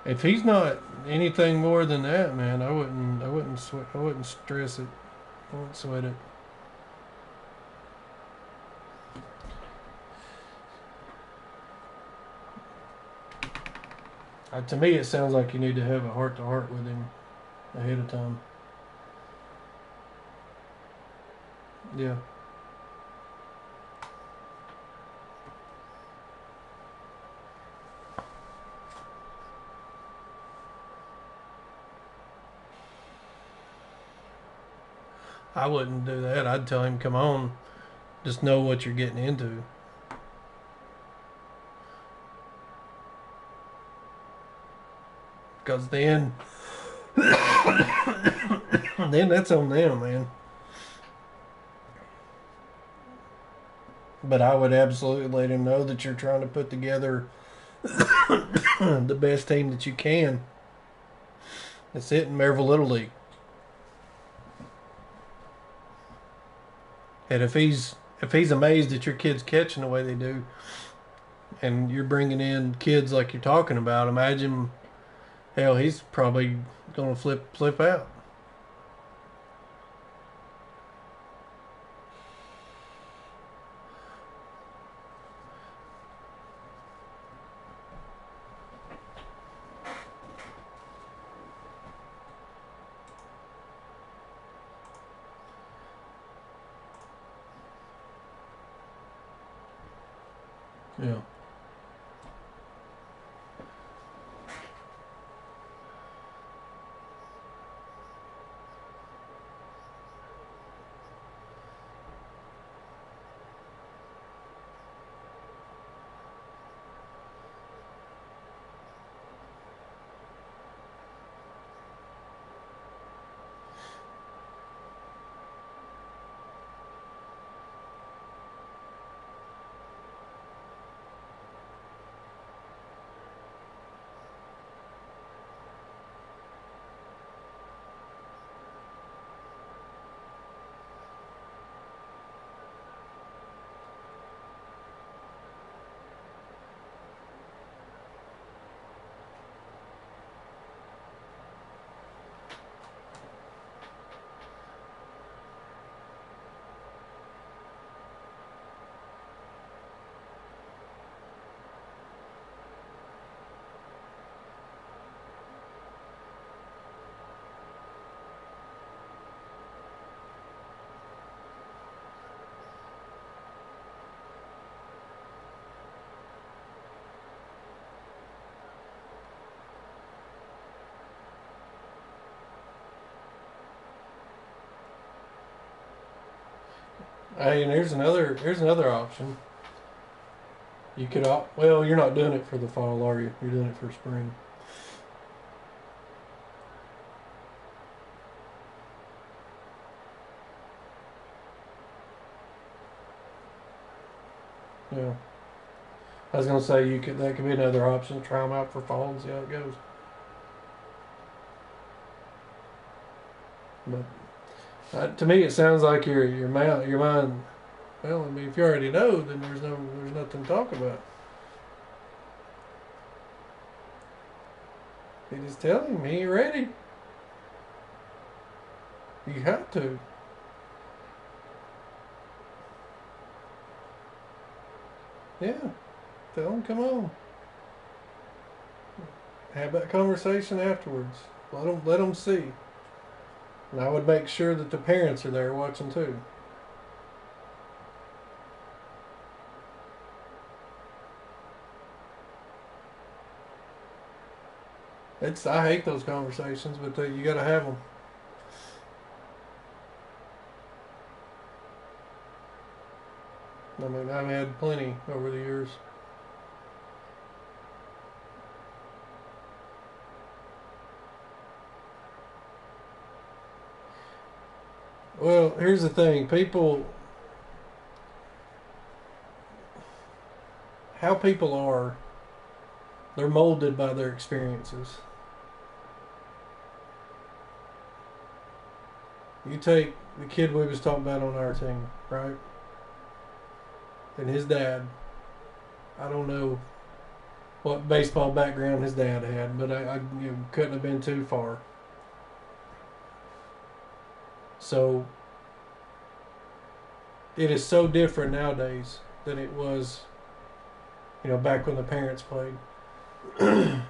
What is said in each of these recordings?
If he's not anything more than that, man, I wouldn't stress it. I wouldn't sweat it. To me, it sounds like you need to have a heart to heart with him ahead of time. Yeah. I wouldn't do that. I'd tell him, come on, just know what you're getting into. Because then that's on them, man. But I would absolutely let him know that you're trying to put together the best team that you can. That's it in Maryville Little League. And if he's amazed that your kids catching the way they do, and you're bringing in kids like you're talking about, imagine, hell, he's probably gonna flip out. Yeah. Hey, and here's another option. You could well, you're not doing it for the fall, are you? You're doing it for spring. Yeah. I was gonna say that could be another option. Try them out for fall and see how it goes. But to me, it sounds like your mind. Well, I mean, if you already know, then there's nothing to talk about. You just tell him he ain't ready. You have to. Yeah. Tell him, come on. Have that conversation afterwards. Let them see. And I would make sure that the parents are there watching too. I hate those conversations, but you got to have them. I mean, I've had plenty over the years. Well, here's the thing, how people are, they're molded by their experiences. You take the kid we was talking about on our team, right? And his dad, I don't know what baseball background his dad had, but I couldn't have been too far. So it is so different nowadays than it was, back when the parents played.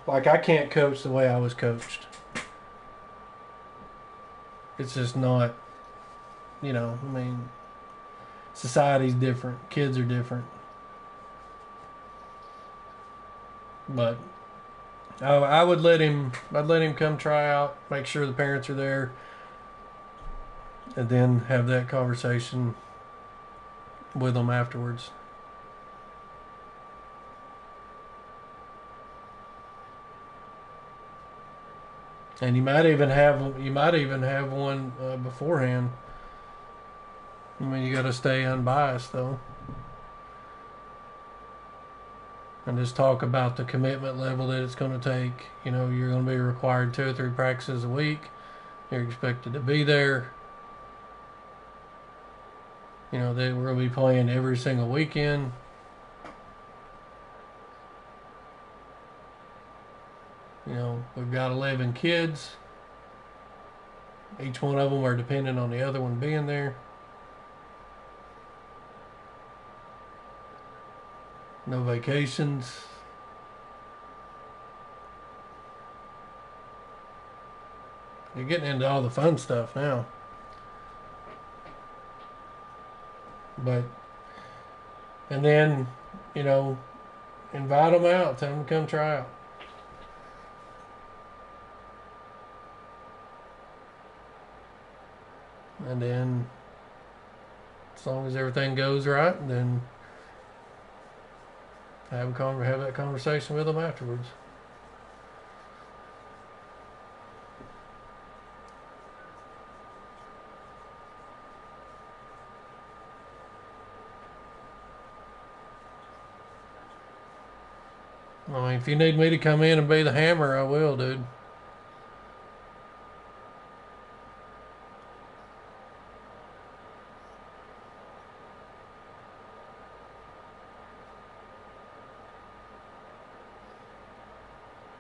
Like, I can't coach the way I was coached. It's just not, society's different, kids are different. But I would let him. I'd let him come try out, make sure the parents are there, and then have that conversation with them afterwards. And you might even have one beforehand. I mean, you got to stay unbiased though, and just talk about the commitment level that it's going to take. You're going to be required 2 or 3 practices a week. You're expected to be there. That we're going to be playing every single weekend. We've got 11 kids. Each one of them are dependent on the other one being there. No vacations. You're getting into all the fun stuff now. And then, invite them out. Tell them to come try out. And then, as long as everything goes right, then have that conversation with them afterwards. I mean, if you need me to come in and be the hammer, I will, dude.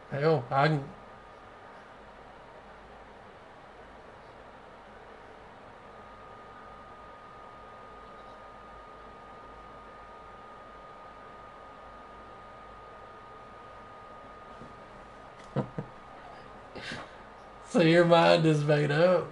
Hell, I can. So your mind is made up.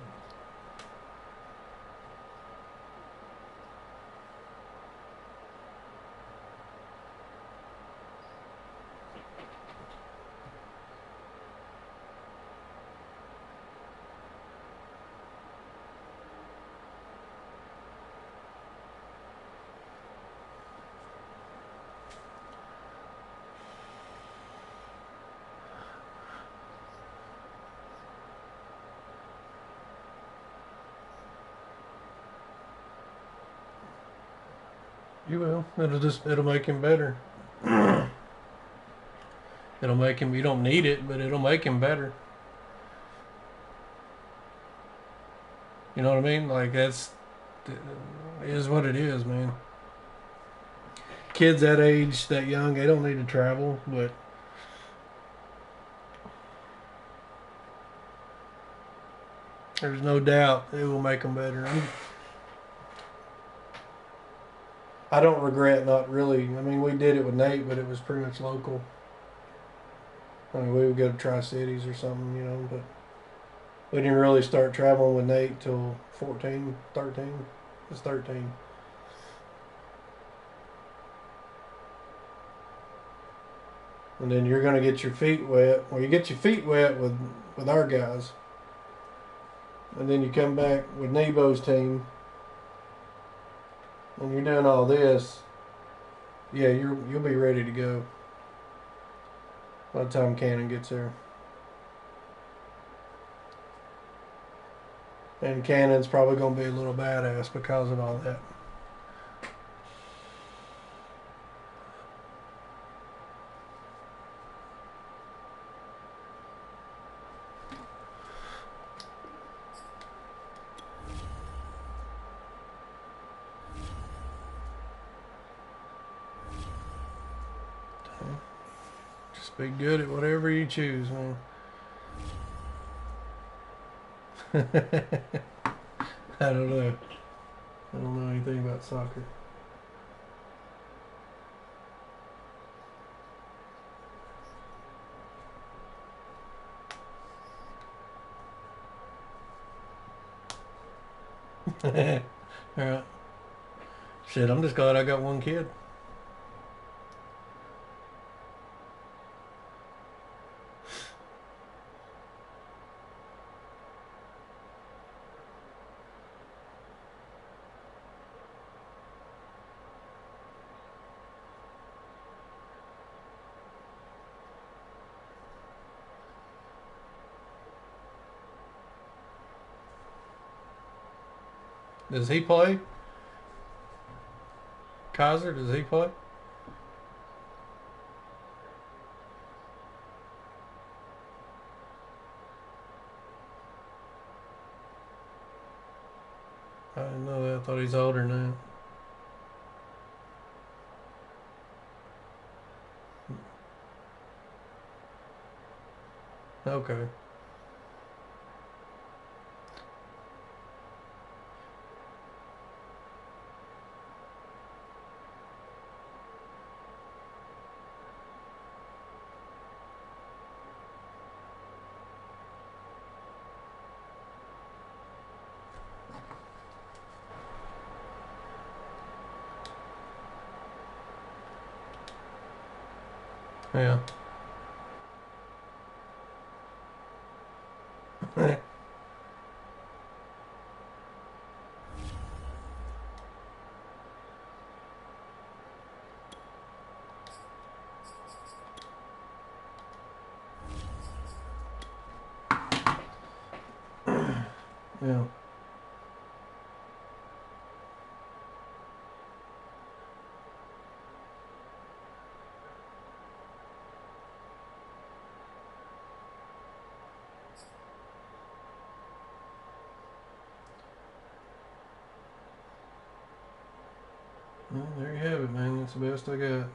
You will. It'll make him better. It'll make him. You don't need it, but it'll make him better. You know what I mean? Like, it is what it is, man. Kids that age, that young, they don't need to travel, but there's no doubt it will make them better. I don't regret not really. I mean, we did it with Nate, but it was pretty much local. I mean, we would go to Tri-Cities or something, but we didn't really start traveling with Nate till 13. It was 13. And then you're going to get your feet wet. Well, you get your feet wet with our guys. And then you come back with Nebo's team. And you're doing all this. Yeah, you'll be ready to go by the time Cannon gets there. And Cannon's probably going to be a little badass because of all that. Just be good at whatever you choose, man. I don't know. I don't know anything about soccer. Alright. Shit, I'm just glad I got one kid. Does he play? Kaiser, does he play? I didn't know that. I thought he's older now. Okay. Yeah. Yeah. Well, there you have it, man. That's the best I got.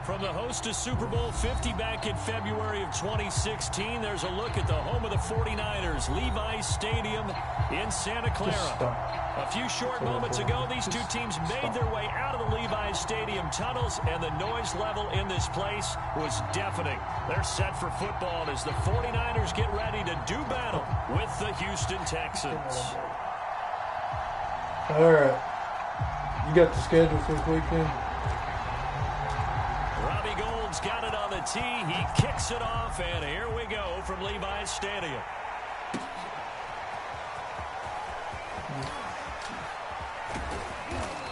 From the host of Super Bowl 50 back in February of 2016, there's a look at the home of the 49ers, Levi's Stadium in Santa Clara. A few short moments ago, these two teams made their way out of the Levi's Stadium tunnels, and the noise level in this place was deafening. They're set for football as the 49ers get ready to do battle with the Houston Texans. All right. You got the schedule for this weekend? Got it on the tee. He kicks it off, and here we go from Levi's Stadium.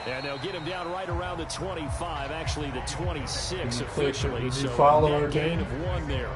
And they'll get him down right around the 25, actually the 26 officially. Did you so follow our gain game? of one there.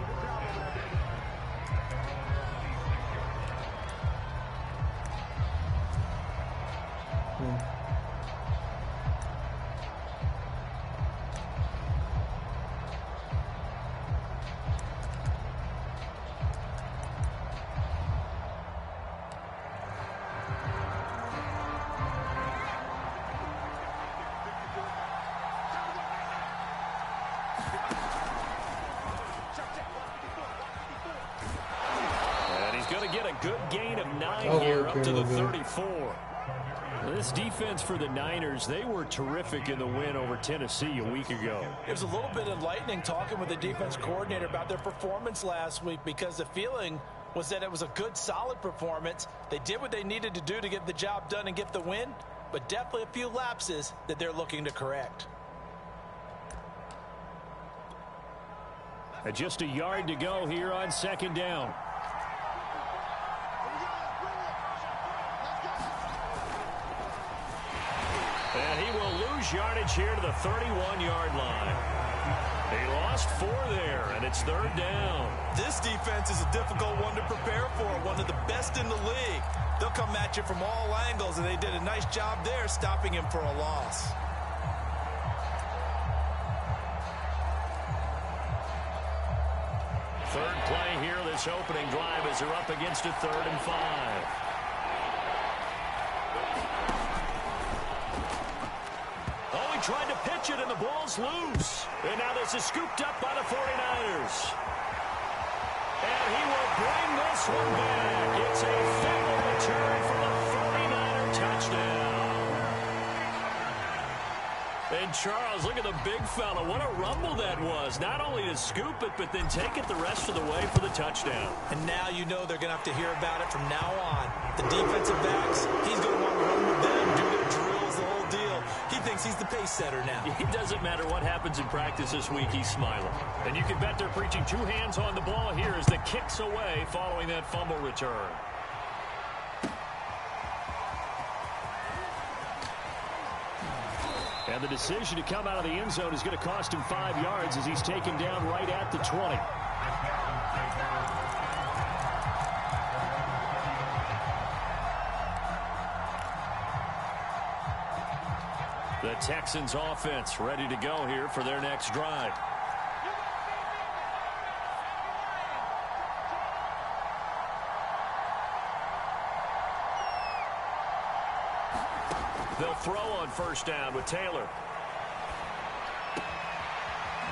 Good gain of 9 here up to the 34. This defense for the Niners, they were terrific in the win over Tennessee a week ago. It was a little bit enlightening talking with the defense coordinator about their performance last week, because the feeling was that it was a good, solid performance. They did what they needed to do to get the job done and get the win, but definitely a few lapses that they're looking to correct. And just a yard to go here on second down. And he will lose yardage here to the 31-yard line. He lost 4 there, and it's third down. This defense is a difficult one to prepare for, one of the best in the league. They'll come at you from all angles, and they did a nice job there stopping him for a loss. Third play here, this opening drive as they're up against a 3rd and 5. Oh, he tried to pitch it, and the ball's loose. And now this is scooped up by the 49ers. And he will bring this one back. It's a fumble return for the 49er touchdown. And Charles, look at the big fella. What a rumble that was. Not only to scoop it, but then take it the rest of the way for the touchdown. And now you know they're going to have to hear about it from now on. The defensive backs, he's going to want to run with them, do their drills, the whole deal. He thinks he's the pace setter now. It doesn't matter what happens in practice this week, he's smiling. And you can bet they're preaching 2 hands on the ball here as the kick's away following that fumble return. And the decision to come out of the end zone is going to cost him 5 yards as he's taken down right at the 20. The Texans offense ready to go here for their next drive. They'll throw on first down with Taylor.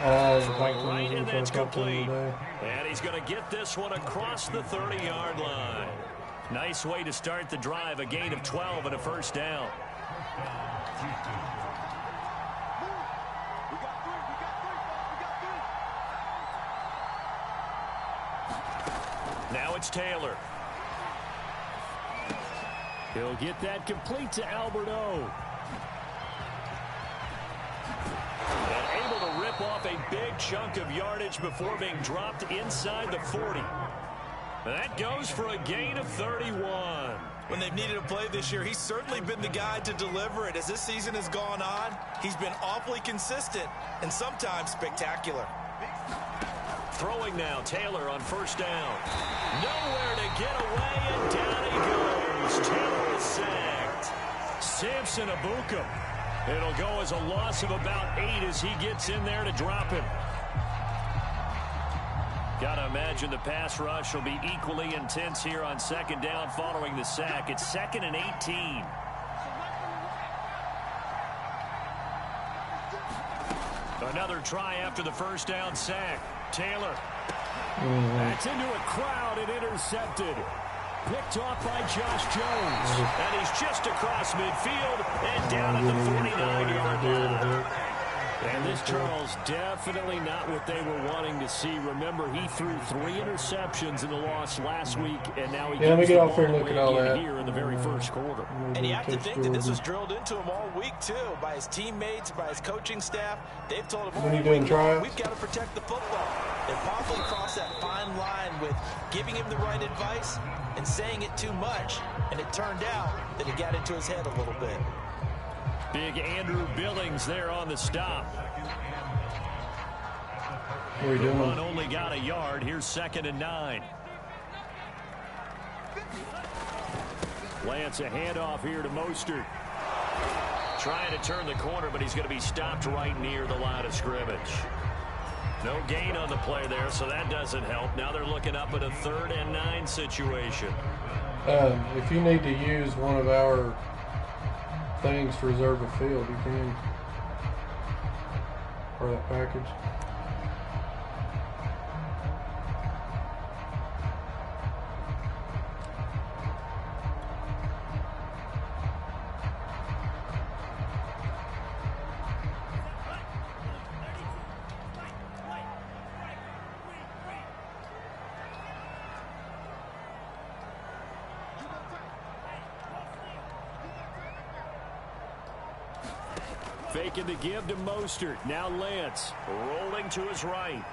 Right, and that's complete. And he's going to get this one across the 30-yard line. Nice way to start the drive, a gain of 12 and a first down. Now it's Taylor. He'll get that complete to Alberto. And able to rip off a big chunk of yardage before being dropped inside the 40. That goes for a gain of 31. When they've needed a play this year, he's certainly been the guy to deliver it. As this season has gone on, he's been awfully consistent and sometimes spectacular. Throwing now, Taylor on first down. Nowhere to get away, and down he goes. Taylor is sacked. Samson Abuka. It'll go as a loss of about 8 as he gets in there to drop him. Got to imagine the pass rush will be equally intense here on second down following the sack. It's 2nd and 18. Another try after the first down sack. Taylor. That's into a crowd and intercepted. Picked off by Josh Jones. And he's just across midfield and down at the 49-yard line. And this, Charles, definitely not what they were wanting to see. Remember, he threw 3 interceptions in the loss last week, and now he gets the ball away here in the very first quarter. And you have to think that this was drilled into him all week, too, by his teammates, by his coaching staff. They've told him, we've got to protect the football. They probably crossed that fine line with giving him the right advice and saying it too much, and it turned out that it got into his head a little bit. Big Andrew Billings there on the stop. What are you doing? The run only got a yard. Here's 2nd and 9. Lance, a handoff here to Mostert. Trying to turn the corner, but he's going to be stopped right near the line of scrimmage. No gain on the play there, so that doesn't help. Now they're looking up at a 3rd and 9 situation. If you need to use one of our things to reserve a field, you can, for that package. Faking the give to Mostert. Now Lance rolling to his right.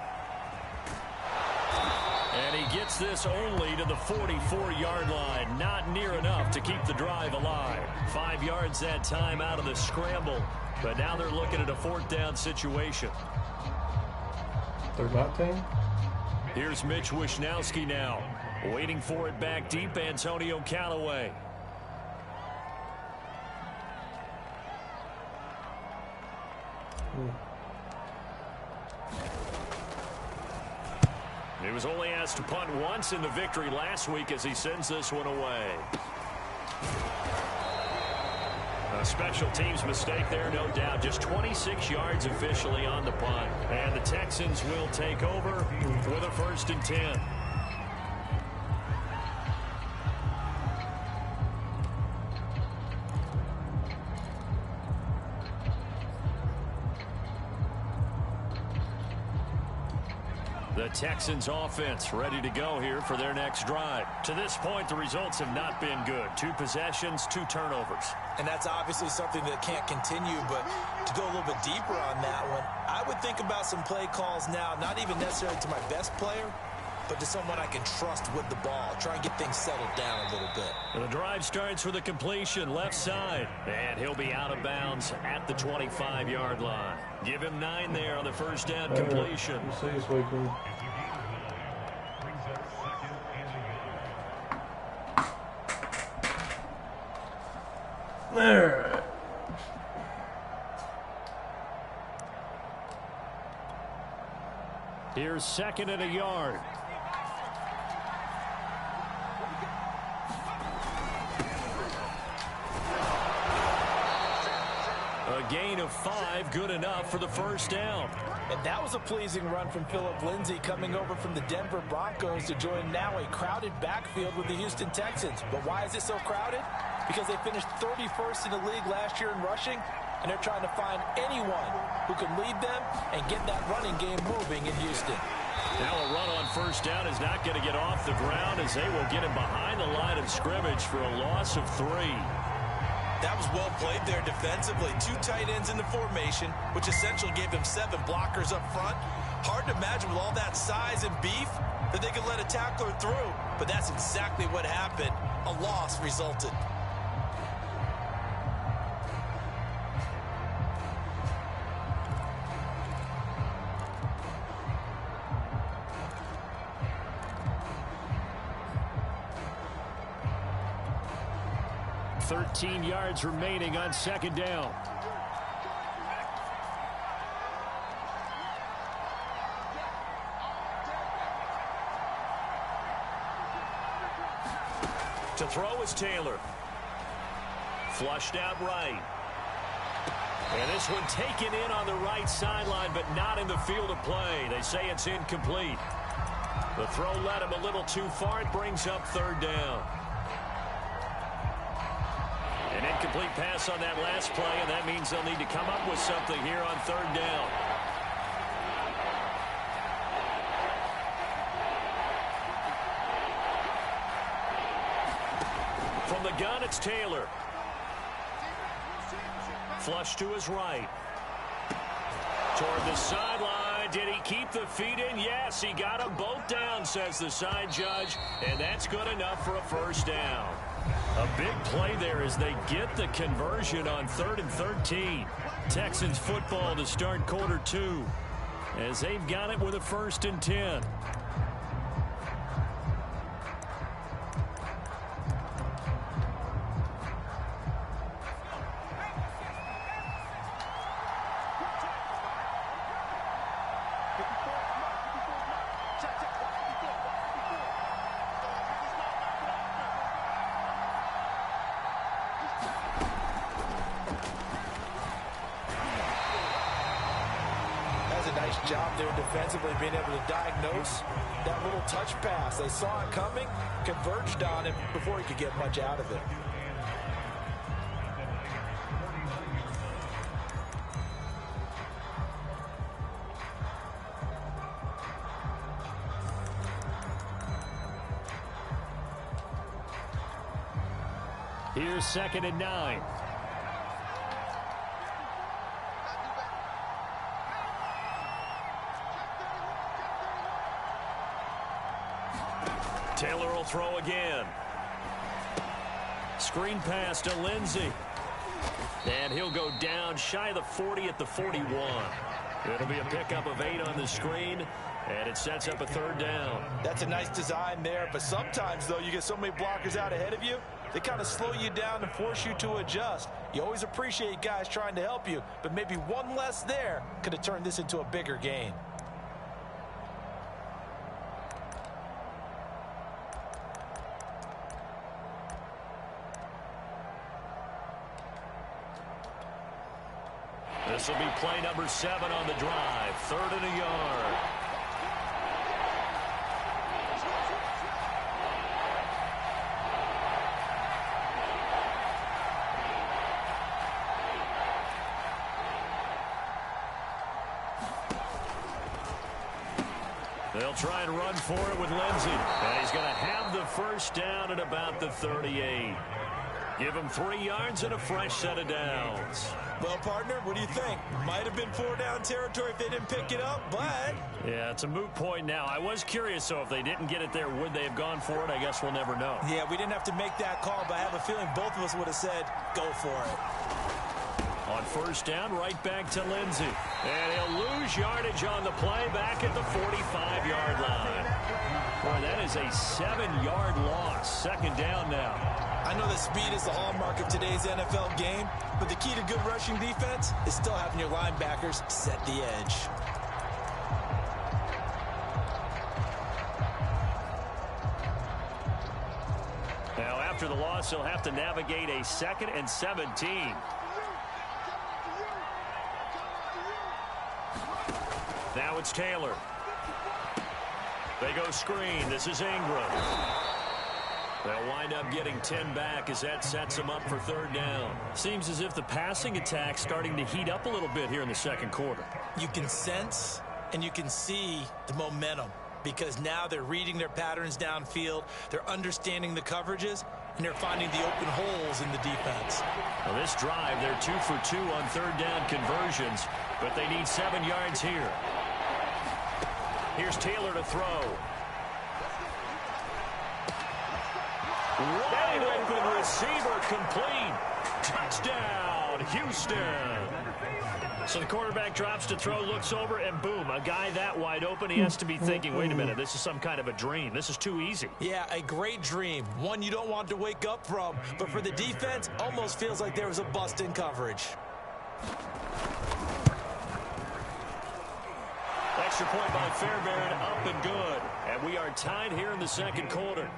And he gets this only to the 44-yard line. Not near enough to keep the drive alive. 5 yards that time out of the scramble. But now they're looking at a 4th down situation. 3rd and 19. Here's Mitch Wishnowski now. Waiting for it back deep, Antonio Callaway. He was only asked to punt once in the victory last week as he sends this one away. A special teams mistake there, no doubt. Just 26 yards officially on the punt. And the Texans will take over with a 1st and 10. The Texans offense ready to go here for their next drive. To this point, the results have not been good. 2 possessions, 2 turnovers. And that's obviously something that can't continue, but to go a little bit deeper on that one, I would think about some play calls now, not even necessarily to my best player, but to someone I can trust with the ball. Try and get things settled down a little bit. And the drive starts with a completion left side. And he'll be out of bounds at the 25-yard line. Give him 9 there on the 1st down completion. We'll see this week. All right. Here's 2nd and a yard. A gain of 5, good enough for the 1st down. And that was a pleasing run from Phillip Lindsay coming over from the Denver Broncos to join now a crowded backfield with the Houston Texans. But why is it so crowded? Because they finished 31st in the league last year in rushing, and they're trying to find anyone who can lead them and get that running game moving in Houston. Now a run on 1st down is not going to get off the ground as they will get him behind the line of scrimmage for a loss of 3. That was well played there defensively. 2 tight ends in the formation, which essentially gave them 7 blockers up front. Hard to imagine with all that size and beef that they could let a tackler through, but that's exactly what happened. A loss resulted. $13 yards remaining on 2nd down. To throw is Taylor. Flushed out right. And this one taken in on the right sideline, but not in the field of play. They say it's incomplete. The throw led him a little too far. It brings up 3rd down. An incomplete pass on that last play, and that means they'll need to come up with something here on 3rd down. From the gun, it's Taylor. Flush to his right. Toward the sideline. Did he keep the feet in? Yes, he got them both down, says the side judge, and that's good enough for a 1st down. A big play there as they get the conversion on 3rd and 13. Texans football to start quarter 2 as they've got it with a 1st and 10. Nice job there defensively, being able to diagnose that little touch pass. They saw it coming, converged on him before he could get much out of it. Here's 2nd and 9. Taylor will throw again. Screen pass to Lindsay. And he'll go down shy of the 40 at the 41. It'll be a pickup of 8 on the screen, and it sets up a 3rd down. That's a nice design there, but sometimes, though, you get so many blockers out ahead of you, they kind of slow you down and force you to adjust. You always appreciate guys trying to help you, but maybe one less there could have turned this into a bigger gain. This will be play number 7 on the drive. 3rd and a yard. They'll try and run for it with Lindsey. And he's going to have the first down at about the 38. Give him 3 yards and a fresh set of downs. Well, partner, what do you think? Might have been 4-down territory if they didn't pick it up, but... Yeah, it's a moot point now. I was curious, so if they didn't get it there, would they have gone for it? I guess we'll never know. Yeah, we didn't have to make that call, but I have a feeling both of us would have said, go for it. On first down, right back to Lindsey. And he'll lose yardage on the play back at the 45-yard line. Boy, that is a 7-yard loss. 2nd down now. I know that speed is the hallmark of today's NFL game, but the key to good rushing defense is still having your linebackers set the edge. Now, after the loss, he'll have to navigate a 2nd and 17. Now it's Taylor. They go screen. This is Ingram. They'll wind up getting 10 back as that sets them up for 3rd down. Seems as if the passing attack's starting to heat up a little bit here in the 2nd quarter. You can sense and you can see the momentum because now they're reading their patterns downfield, they're understanding the coverages, and they're finding the open holes in the defense. Well, this drive, they're 2 for 2 on 3rd down conversions, but they need 7 yards here. Here's Taylor to throw. Wide open receiver complete. Touchdown, Houston. So the quarterback drops to throw, looks over, and boom, a guy that wide open, he has to be thinking, wait a minute, this is some kind of a dream. This is too easy. Yeah, a great dream. One you don't want to wake up from. But for the defense, almost feels like there was a bust in coverage. Extra point by Fairbairn, up and good. And we are tied here in the 2nd quarter.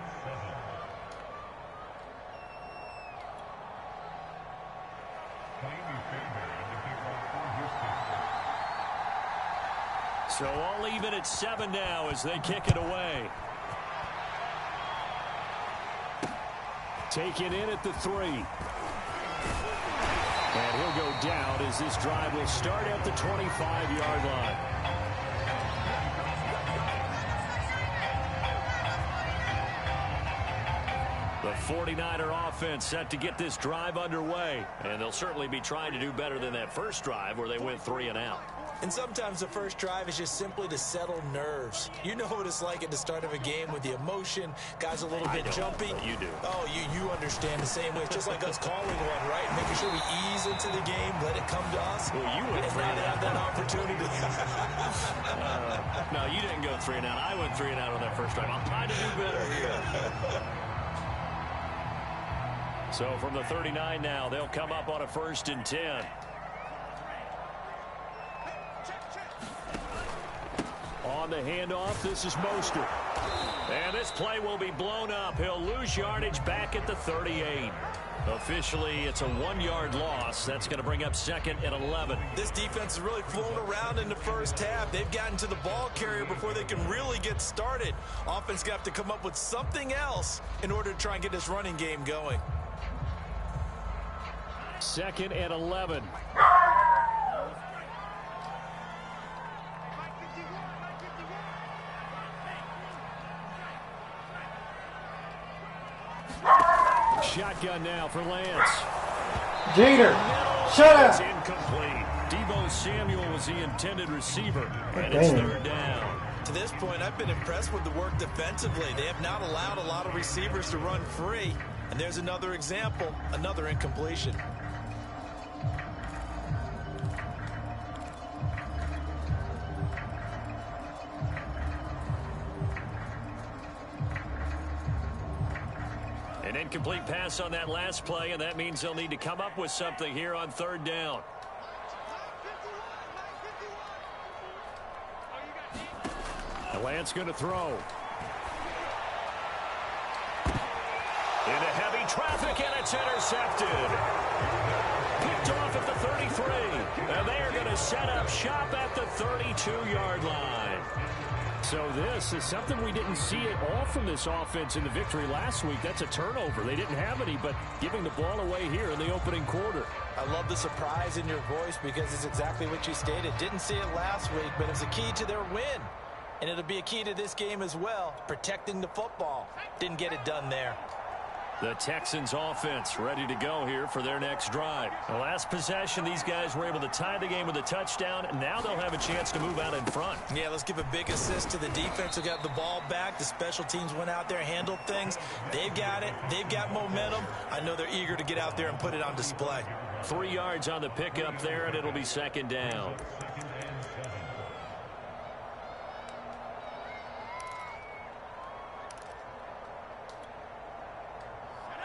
So all even at 7 now as they kick it away. Taken in at the 3. And he'll go down as this drive will start at the 25-yard line. The 49er offense set to get this drive underway. And they'll certainly be trying to do better than that first drive where they went 3 and out. And sometimes the first drive is just simply to settle nerves. You know what it's like at the start of a game with the emotion. Guys a little bit jumpy. You do. Oh, you understand the same way. It's just like us calling one, right? Making sure we ease into the game, let it come to us. Well, you went 3 and out. Have that opportunity. No, you didn't go 3 and out. I went 3 and out on that first drive. I'm trying to do better here. So from the 39 now, they'll come up on a 1st and 10. On the handoff, this is Mostert. And this play will be blown up. He'll lose yardage back at the 38. Officially, it's a 1-yard loss. That's going to bring up 2nd and 11. This defense has really flown around in the first half. They've gotten to the ball carrier before they can really get started. Offense got to come up with something else in order to try and get this running game going. 2nd and 11. Shotgun now for Lance. Jeter, shut up. It's incomplete. Deebo Samuel was the intended receiver, and it's 3rd down. To this point, I've been impressed with the work defensively. They have not allowed a lot of receivers to run free. And there's another example, another incompletion. An incomplete pass on that last play, and that means they'll need to come up with something here on 3rd down. Lance going to throw. Into heavy traffic, and it's intercepted. Picked off at the 33. And they are going to set up shop at the 32-yard line. So this is something we didn't see at all from this offense in the victory last week. That's a turnover. They didn't have any, but giving the ball away here in the opening quarter. I love the surprise in your voice because it's exactly what you stated. Didn't see it last week, but it's a key to their win. And it'll be a key to this game as well, protecting the football. Didn't get it done there. The Texans offense ready to go here for their next drive. The last possession, these guys were able to tie the game with a touchdown, and now they'll have a chance to move out in front. Yeah, let's give a big assist to the defense who got the ball back. The special teams went out there, handled things. They've got it. They've got momentum. I know they're eager to get out there and put it on display. 3 yards on the pickup there, and it'll be second down.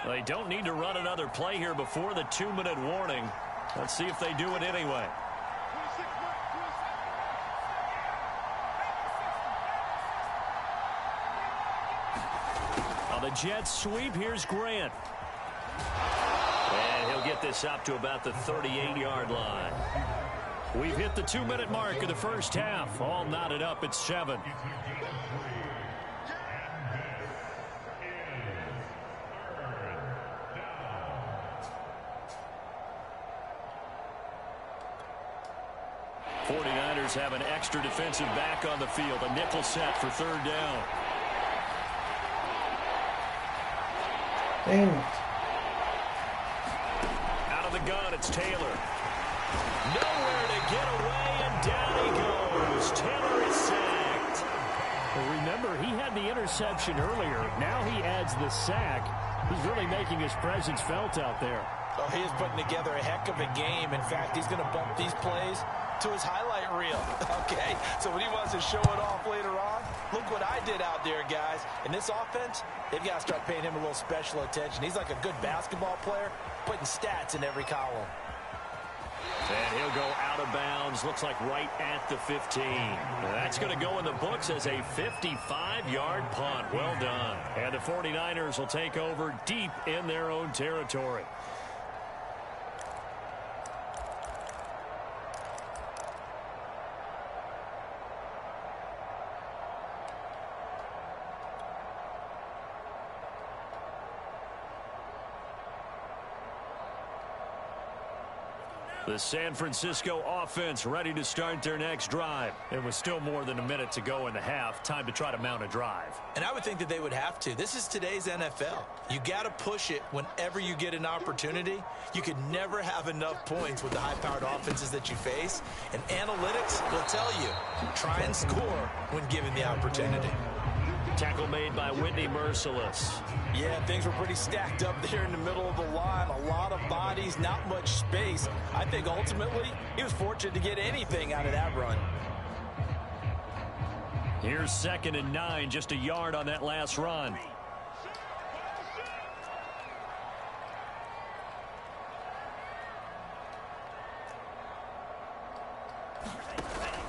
They don't need to run another play here before the 2-minute warning. Let's see if they do it anyway. On the Jets sweep, here's Grant. And he'll get this up to about the 38-yard line. We've hit the 2-minute mark of the first half. All knotted up at 7. Have an extra defensive back on the field. A nickel set for third down. Damn. Out of the gun, it's Taylor. Nowhere to get away, and down he goes. Taylor is sacked. Well, remember, he had the interception earlier. Now he adds the sack. He's really making his presence felt out there. Oh, he is putting together a heck of a game. In fact, he's going to bump these plays to his highlight reel. Okay, so when he wants to show it off later on, look what I did out there, guys. In this offense, they've got to start paying him a little special attention. He's like a good basketball player, putting stats in every column. And he'll go out of bounds, looks like right at the 15. That's going to go in the books as a 55-yard punt. Well done. And the 49ers will take over deep in their own territory. The San Francisco offense ready to start their next drive. It was still more than a minute to go in the half. Time to try to mount a drive. And I would think that they would have to. This is today's NFL. You got to push it whenever you get an opportunity. You could never have enough points with the high-powered offenses that you face. And analytics will tell you, try and score when given the opportunity. Tackle made by Whitney Merciless. Yeah, things were pretty stacked up there in the middle of the line. A lot of bodies, not much space. I think ultimately he was fortunate to get anything out of that run. Here's 2nd and 9, just a yard on that last run.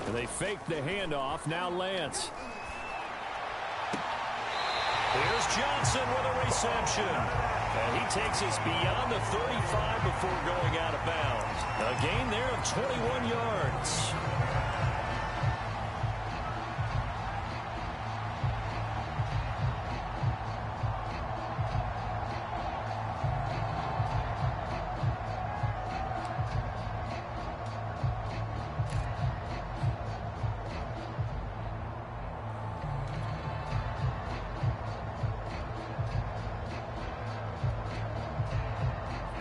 And they fake the handoff. Now Lance. Here's Johnson with a reception. And he takes us beyond the 35 before going out of bounds. A gain there of 21 yards.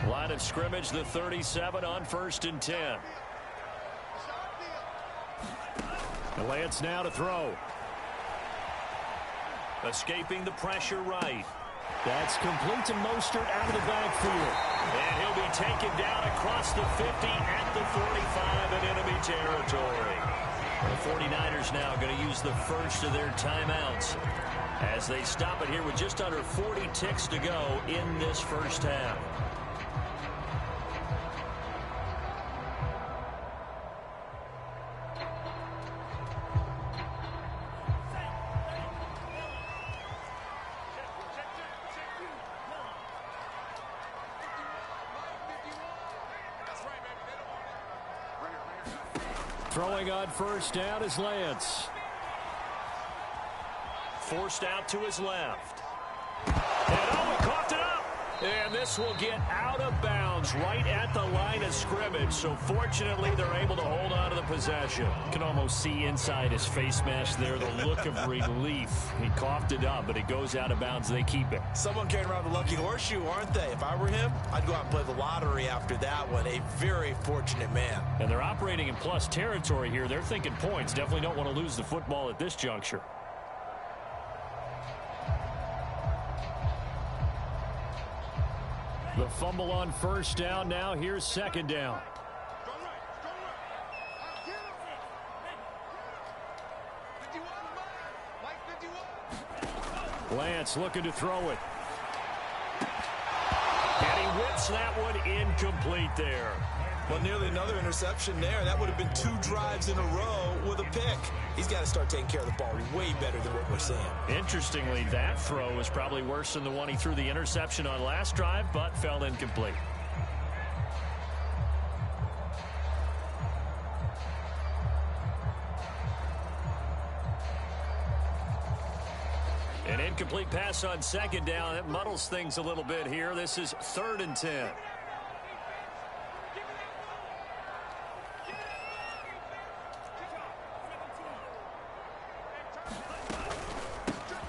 Line of scrimmage, the 37 on 1st and 10. Lance now to throw. Escaping the pressure right. That's complete to Mostert out of the backfield. And he'll be taken down across the 50 at the 45 in enemy territory. The 49ers now going to use the first of their timeouts as they stop it here with just under 40 ticks to go in this first half. Throwing on first down is Lance. Forced out to his left. And he coughed it up. And this will get out of bounds right at the line of scrimmage. So fortunately, they're able to hold on to the possession. You can almost see inside his face mask there the look of relief. He coughed it up, but it goes out of bounds. They keep it. Someone carrying around the lucky horseshoe, aren't they? If I were him, I'd go out and play the lottery after that one. A very fortunate man. And they're operating in plus territory here. They're thinking points. Definitely don't want to lose the football at this juncture. The fumble on first down. Now here's second down. Lance looking to throw it. And he whips that one incomplete there. Well, nearly another interception there. That would have been 2 drives in a row with a pick. He's got to start taking care of the ball way better than what we're seeing. Interestingly, that throw was probably worse than the one he threw the interception on last drive, but fell incomplete. An incomplete pass on second down. That muddles things a little bit here. This is 3rd and 10.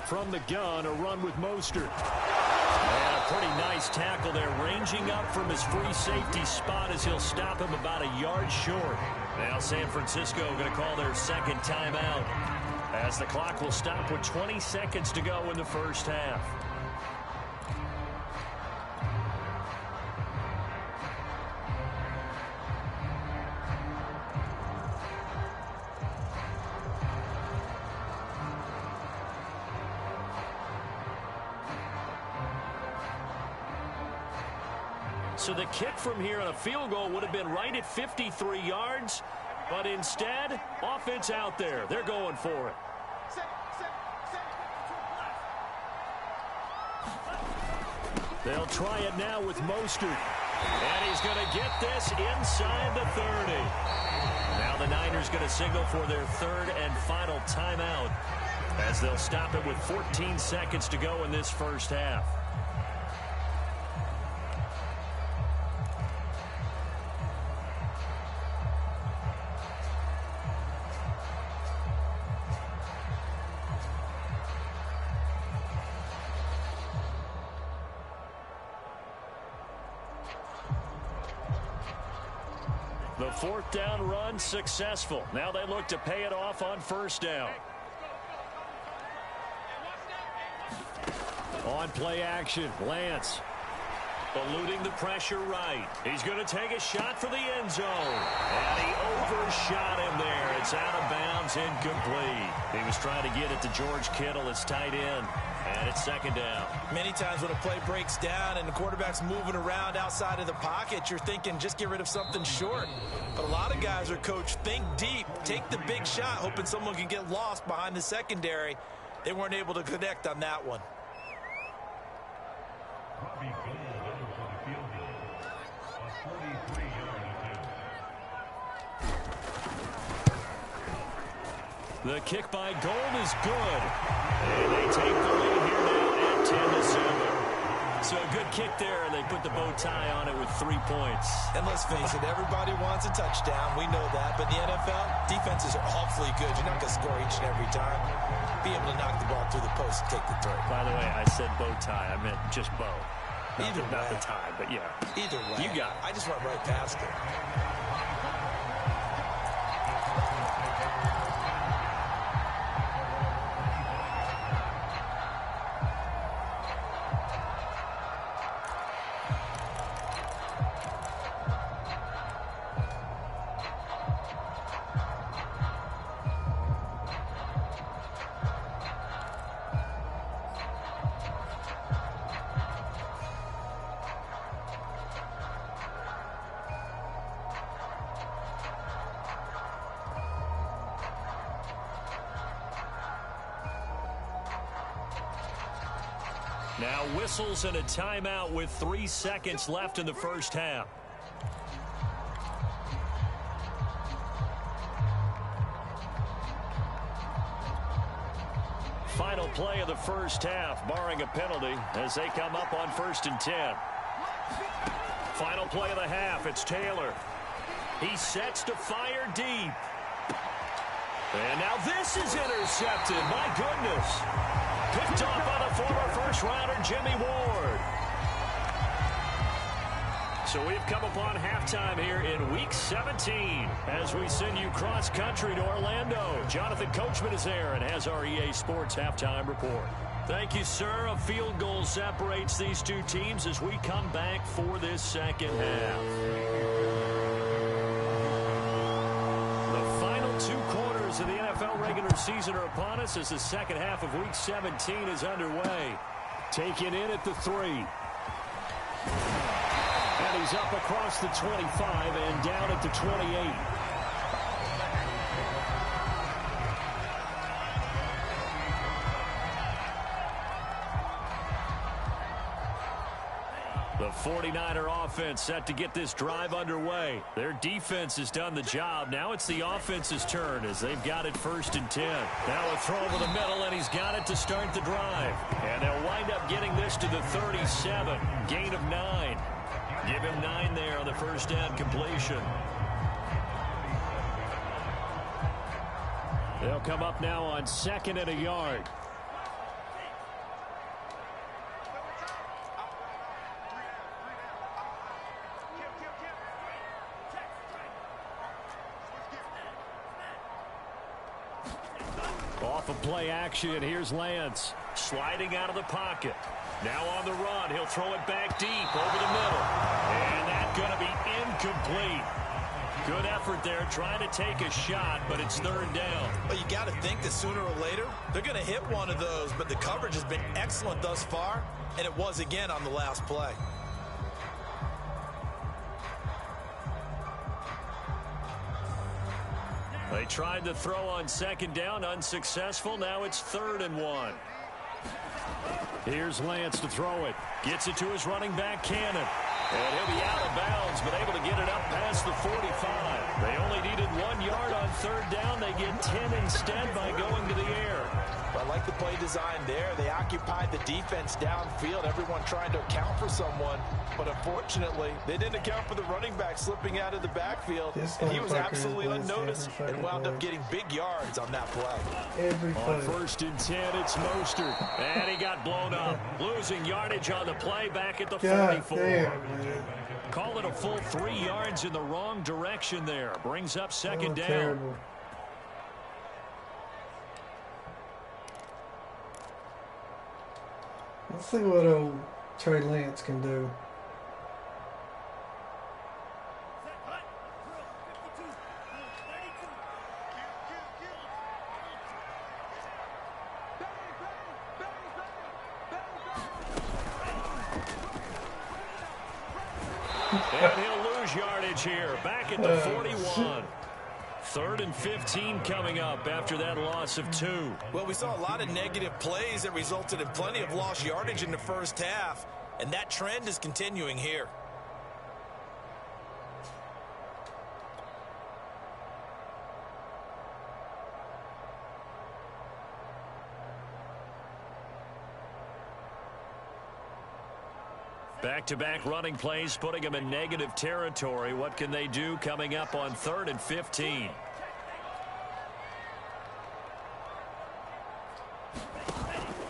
From the gun, a run with Mostert. And a pretty nice tackle there, ranging up from his free safety spot as he'll stop him about a yard short. Now San Francisco going to call their second timeout as the clock will stop with 20 seconds to go in the first half. So the kick from here on a field goal would have been right at 53 yards, but instead, offense out there. They're going for it. They'll try it now with Mostert. And he's going to get this inside the 30. Now the Niners going to signal for their 3rd and final timeout as they'll stop it with 14 seconds to go in this first half. The 4th down run successful. Now they look to pay it off on first down. On play action, Lance. Eluding the pressure right. He's going to take a shot for the end zone. And he overshot him there. It's out of bounds, incomplete. He was trying to get it to George Kittle, his tight end. And it's second down. Many times when a play breaks down and the quarterback's moving around outside of the pocket, you're thinking just get rid of something short. But a lot of guys are coached, think deep, take the big shot, hoping someone can get lost behind the secondary. They weren't able to connect on that one. The kick by Gold is good. And they take the lead here now at 10-7. So a good kick there, and they put the bow tie on it with 3 points. And let's face it, everybody wants a touchdown. We know that. But the NFL, defenses are awfully good. You're not going to score each and every time. Be able to knock the ball through the post and take the throw. By the way, I said bow tie. I meant just bow. Either way. Not the tie, but yeah. Either way. You got it. I just went right past it. Now whistles and a timeout with 3 seconds left in the first half. play of the first half, barring a penalty, as they come up on 1st and 10. Final play of the half, it's Taylor. He sets to fire deep. And now this is intercepted. My goodness. Picked off by the former first-rounder Jimmy Ward. So we've come upon halftime here in Week 17 as we send you cross-country to Orlando. Jonathan Coachman is there and has our EA Sports halftime report. Thank you, sir. A field goal separates these two teams as we come back for this second half. The final 2 quarters of the NFL regular season are upon us as the second half of Week 17 is underway. Taken in at the 3. And he's up across the 25 and down at the 28. The 49er offense set to get this drive underway. Their defense has done the job. Now it's the offense's turn as they've got it 1st and 10. Now a throw over the middle, and he's got it to start the drive. And they'll wind up getting this to the 37. Gain of 9. Give him 9 there on the first down completion. They'll come up now on 2nd and a yard. Off of play action, here's Lance. Sliding out of the pocket. Now on the run, he'll throw it back deep over the middle. And that's going to be incomplete. Good effort there, trying to take a shot, but it's 3rd down. Well, you got to think that sooner or later, they're going to hit one of those, but the coverage has been excellent thus far, and it was again on the last play. They tried to throw on 2nd down, unsuccessful. Now it's 3rd and 1. Here's Lance to throw it. Gets it to his running back, Cannon. And he'll be out of bounds, but able to get it up past the 45. They only needed 1 yard on 3rd down. They get 10 instead by going to the air. I like the play design there. They occupied the defense downfield, everyone trying to account for someone. But unfortunately, they didn't account for the running back slipping out of the backfield. And he was absolutely unnoticed and wound up getting big yards on that play. On 1st and 10, it's Mostert. And he got blown up. Losing yardage on the play back at the 44. Damn, Call it a full 3 yards in the wrong direction there. Brings up 2nd down. Terrible. Let's see what old Trey Lance can do. And he'll lose yardage here. Back at the 41. 3rd and 15 coming up after that loss of 2. Well, we saw a lot of negative plays that resulted in plenty of lost yardage in the first half, and that trend is continuing here. Back-to-back running plays, putting them in negative territory. What can they do coming up on 3rd and 15?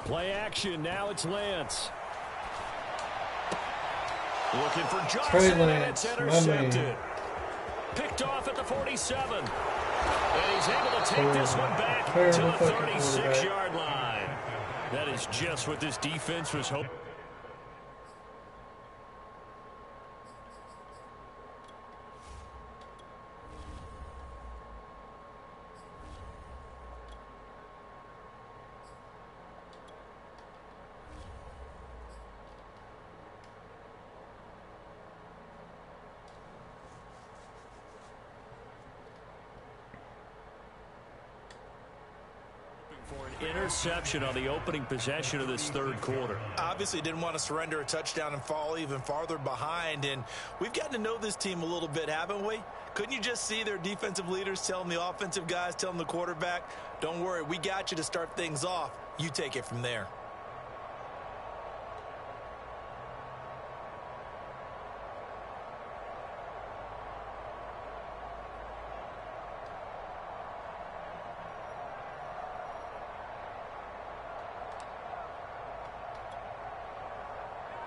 Play action. Now it's Lance. Looking for Johnson, and it's intercepted. Picked off at the 47. And he's able to take this one back to the 36-yard line. That is just what this defense was hoping. Interception on the opening possession of this 3rd quarter. Obviously didn't want to surrender a touchdown and fall even farther behind, and we've gotten to know this team a little bit, haven't we? Couldn't you just see their defensive leaders telling the offensive guys, telling the quarterback, don't worry, we got you to start things off. You take it from there.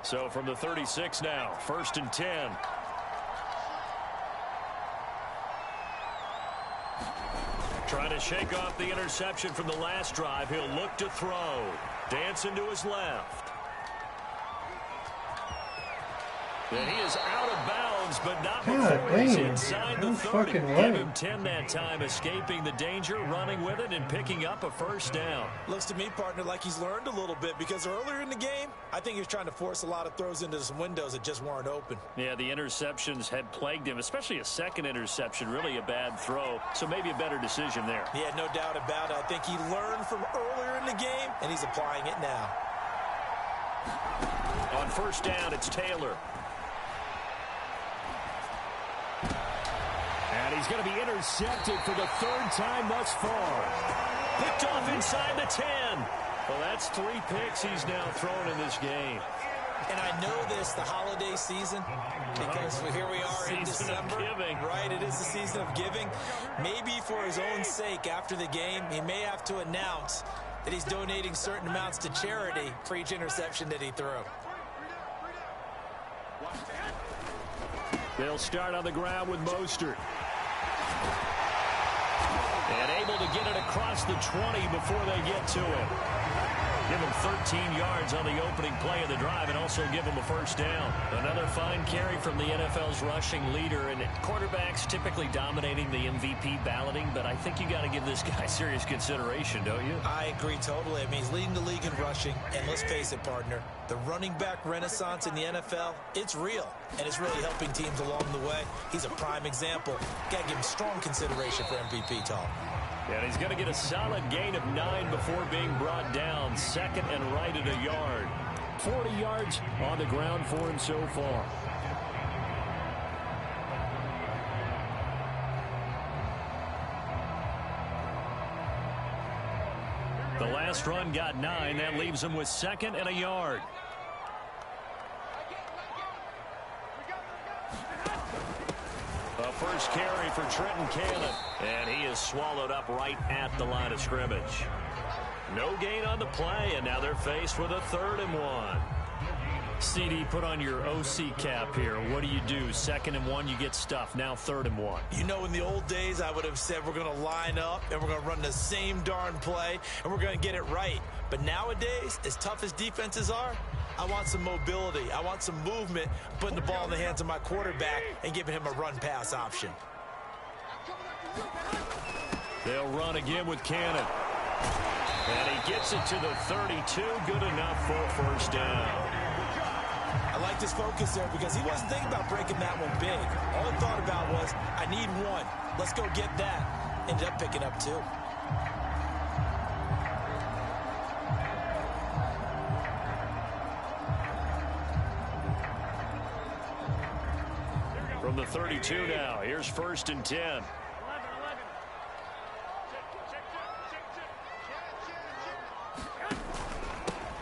So from the 36 now, 1st and 10. Trying to shake off the interception from the last drive. He'll look to throw. Dancing to his left. And he is out of bounds, but not before he's inside the 30. Give him 10 that time, escaping the danger, running with it, and picking up a first down. Looks to me, partner, like he's learned a little bit, because earlier in the game, I think he was trying to force a lot of throws into some windows that just weren't open. Yeah, the interceptions had plagued him, especially a second interception, really a bad throw. So maybe a better decision there. Yeah, no doubt about it. I think he learned from earlier in the game, and he's applying it now. On first down, it's Taylor. And he's going to be intercepted for the 3rd time thus far. Picked off inside the 10. Well, that's 3 picks he's now thrown in this game. And I know this, the holiday season, because here we are in December. Right, it is the season of giving. Maybe for his own sake, after the game, he may have to announce that he's donating certain amounts to charity for each interception that he threw. They'll start on the ground with Mostert. And able to get it across the 20 before they get to him. Give him 13 yards on the opening play of the drive and also give him a first down. Another fine carry from the NFL's rushing leader, and quarterbacks typically dominating the MVP balloting, but I think you got to give this guy serious consideration, don't you? I agree totally. I mean, he's leading the league in rushing, and let's face it, partner, the running back renaissance in the NFL, it's real, and it's really helping teams along the way. He's a prime example. Got to give him strong consideration for MVP talk. And he's going to get a solid gain of 9 before being brought down. 2nd and right at a yard. 40 yards on the ground for him so far. The last run got 9. That leaves him with 2nd and a yard. A first carry for Trenton Cannon, and he is swallowed up right at the line of scrimmage. No gain on the play, and now they're faced with a 3rd and 1. CD, put on your OC cap here. What do you do? 2nd and 1, you get stuffed. Now 3rd and 1. You know, in the old days, I would have said we're going to line up and we're going to run the same darn play and we're going to get it right. But nowadays, as tough as defenses are, I want some mobility. I want some movement, putting the ball in the hands of my quarterback and giving him a run-pass option. They'll run again with Cannon. And he gets it to the 32. Good enough for a first down. I like this focus there because he wasn't thinking about breaking that one big. All he thought about was, I need 1. Let's go get that. Ended up picking up 2. From the 32 now, here's 1st and 10.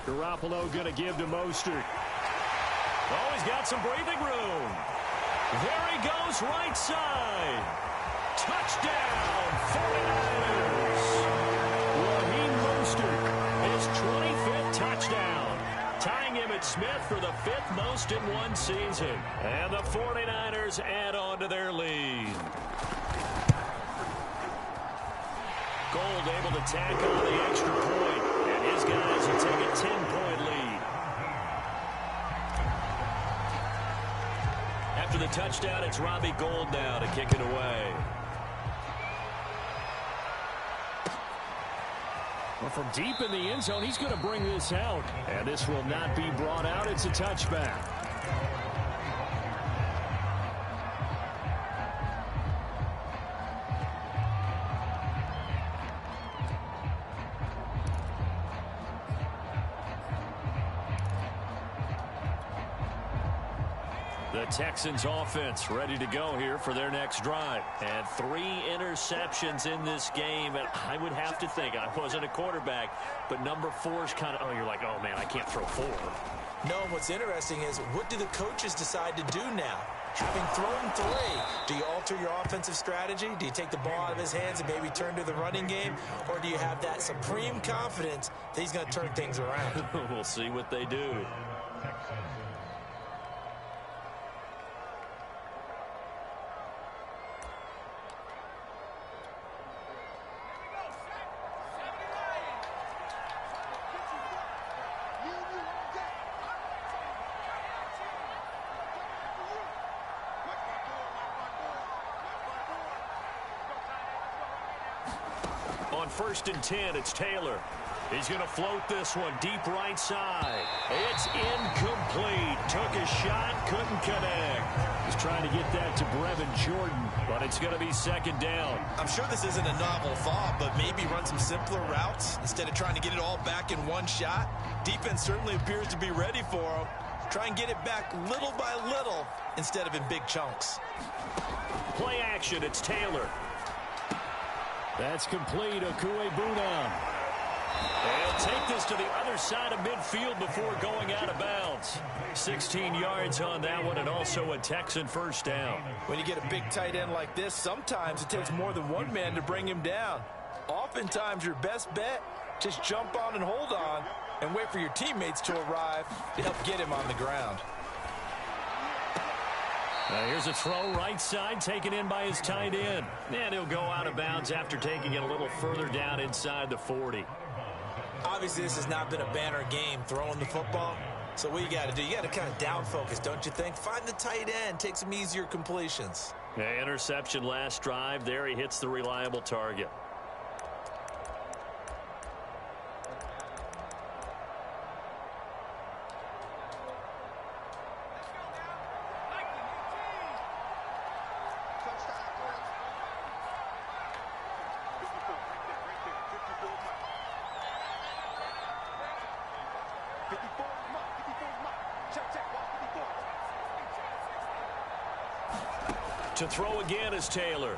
Garoppolo going to give to Mostert. Oh, he's got some breathing room. There he goes, right side. Touchdown, 49ers. Raheem Mostert, his 25th touchdown. Tying him at Smith for the 5th most in one season. And the 49ers add on to their lead. Gold able to tack on the extra point. And his guys will take a 10-point lead. After the touchdown, it's Robbie Gould now to kick it away. Well, from deep in the end zone, he's going to bring this out. And this will not be brought out. It's a touchback. The Texans offense ready to go here for their next drive. And 3 interceptions in this game. And I would have to think, I wasn't a quarterback, but number 4 is kind of, oh, you're like, oh, man, I can't throw 4. No, what's interesting is what do the coaches decide to do now? Having thrown 3, do you alter your offensive strategy? Do you take the ball out of his hands and maybe turn to the running game? Or do you have that supreme confidence that he's going to turn things around? We'll see what they do. On 1st and 10, it's Taylor. He's going to float this one deep right side. It's incomplete. Took a shot, couldn't connect. He's trying to get that to Brevin Jordan, but it's going to be 2nd down. I'm sure this isn't a novel thought, but maybe run some simpler routes instead of trying to get it all back in one shot. Defense certainly appears to be ready for him. Try and get it back little by little instead of in big chunks. Play action, it's Taylor. That's complete. Okuegbunam. They'll take this to the other side of midfield before going out of bounds. 16 yards on that one, and also a Texan 1st down. When you get a big tight end like this, sometimes it takes more than one man to bring him down. Oftentimes, your best bet, just jump on and hold on and wait for your teammates to arrive to help get him on the ground. Here's a throw right side, taken in by his tight end. And he'll go out of bounds after taking it a little further down inside the 40. Obviously, this has not been a banner game throwing the football. So what you got to do, you got to kind of down focus, don't you think? Find the tight end, take some easier completions. Yeah, interception last drive. There he hits the reliable target. To throw again is Taylor.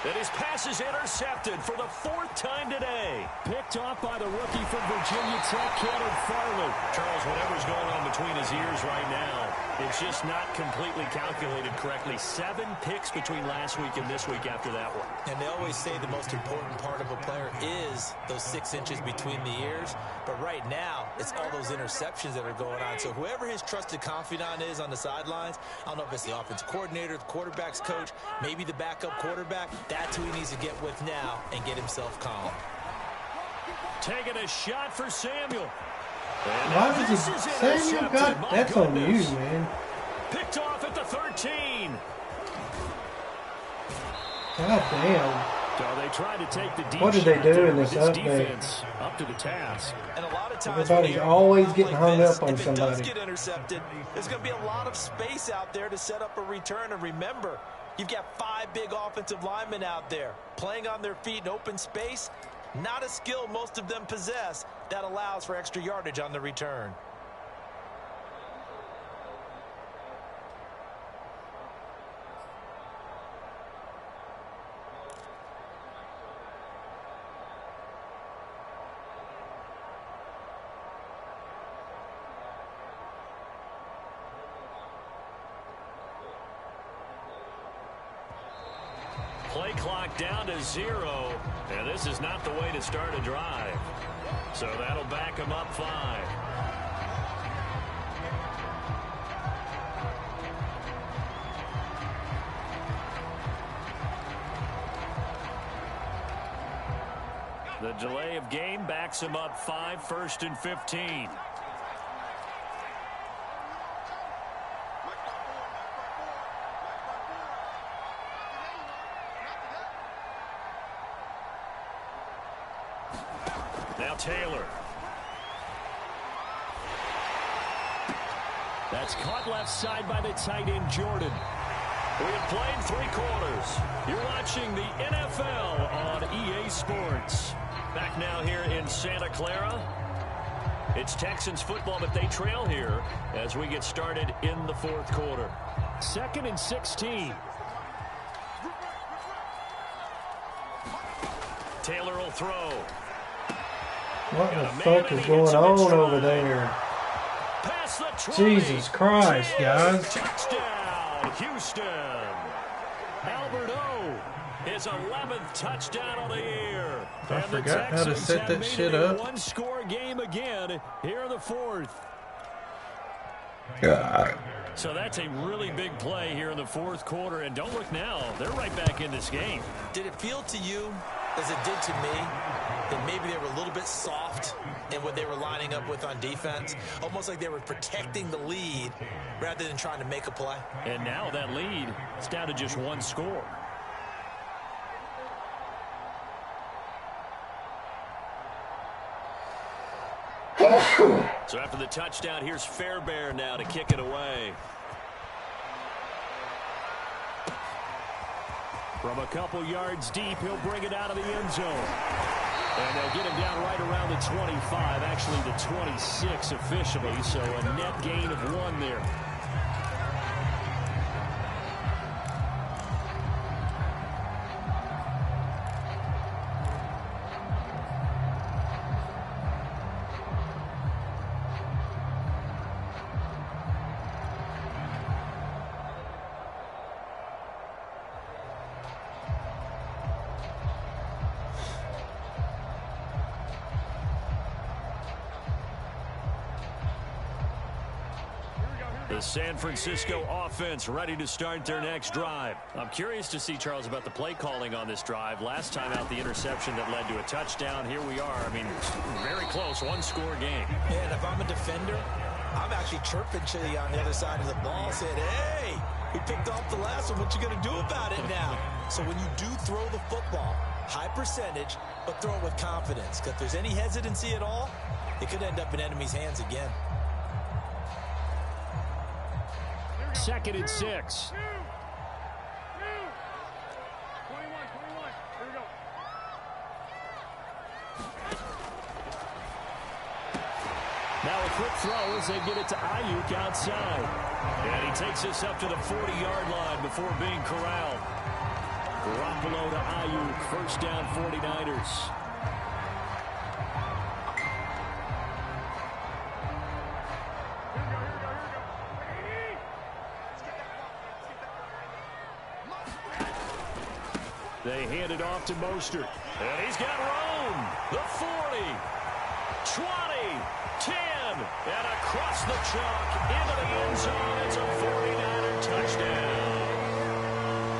And his pass is intercepted for the 4th time today. Picked off by the rookie from Virginia Tech, Cannon Farley. Charles, whatever's going on between his ears right now, it's just not completely calculated correctly. 7 picks between last week and this week after that one. And they always say the most important part of a player is those 6 inches between the ears. But right now, it's all those interceptions that are going on. So whoever his trusted confidant is on the sidelines, I don't know if it's the offensive coordinator, the quarterback's coach, maybe the backup quarterback, that's who he needs to get with now and get himself calm. Taking a shot for Samuel. Why was it Samuel got? That's on you, man. Picked off at the 13. God damn. So they tried to take the deep what did they do in this defense up to the task? And a lot of times everybody's always getting hung up on somebody. If it does get intercepted, there's going to be a lot of space out there to set up a return. And remember, you've got 5 big offensive linemen out there playing on their feet in open space. Not a skill most of them possess that allows for extra yardage on the return. Play clock down to 0, and this is not the way to start a drive. So that'll back him up 5. The delay of game backs him up 5, 1st and 15. Now Taylor. That's caught left side by the tight end, Jordan. We have played 3 quarters. You're watching the NFL on EA Sports. Back now here in Santa Clara. It's Texans football, but they trail here as we get started in the fourth quarter. 2nd and 16. Taylor will throw. What the fuck is going on over there? Jesus Christ, guys. Touchdown, Houston. Albert O, his 11th touchdown of the year. I forgot how to set that shit up. One-score game again here in the fourth. God. So that's a really big play here in the fourth quarter. And don't look now. They're right back in this game. Did it feel to you, as it did to me, that maybe they were a little bit soft in what they were lining up with on defense? Almost like they were protecting the lead rather than trying to make a play. And now that lead is down to just one score. So after the touchdown, here's Fairbairn now to kick it away. From a couple yards deep, he'll bring it out of the end zone. And they'll get him down right around the 25, actually the 26 officially, so a net gain of 1 there. The San Francisco offense ready to start their next drive. I'm curious to see, Charles, about the play calling on this drive. Last time out, the interception that led to a touchdown. Here we are. I mean, very close, one-score game. Yeah, and if I'm a defender, I'm actually chirping Chili on the other side of the ball, saying, hey, we picked off the last one. What you going to do about it now? So when you do throw the football, high percentage, but throw it with confidence. Because if there's any hesitancy at all, it could end up in enemy's hands again. 2nd and 6. Now a quick throw as they get it to Ayuk outside. And he takes this up to the 40-yard line before being corralled. Garoppolo to Ayuk, first down 49ers. They hand it off to Mostert. And he's got room. The 40, 20, 10, and across the chalk into the end zone. It's a 49er touchdown.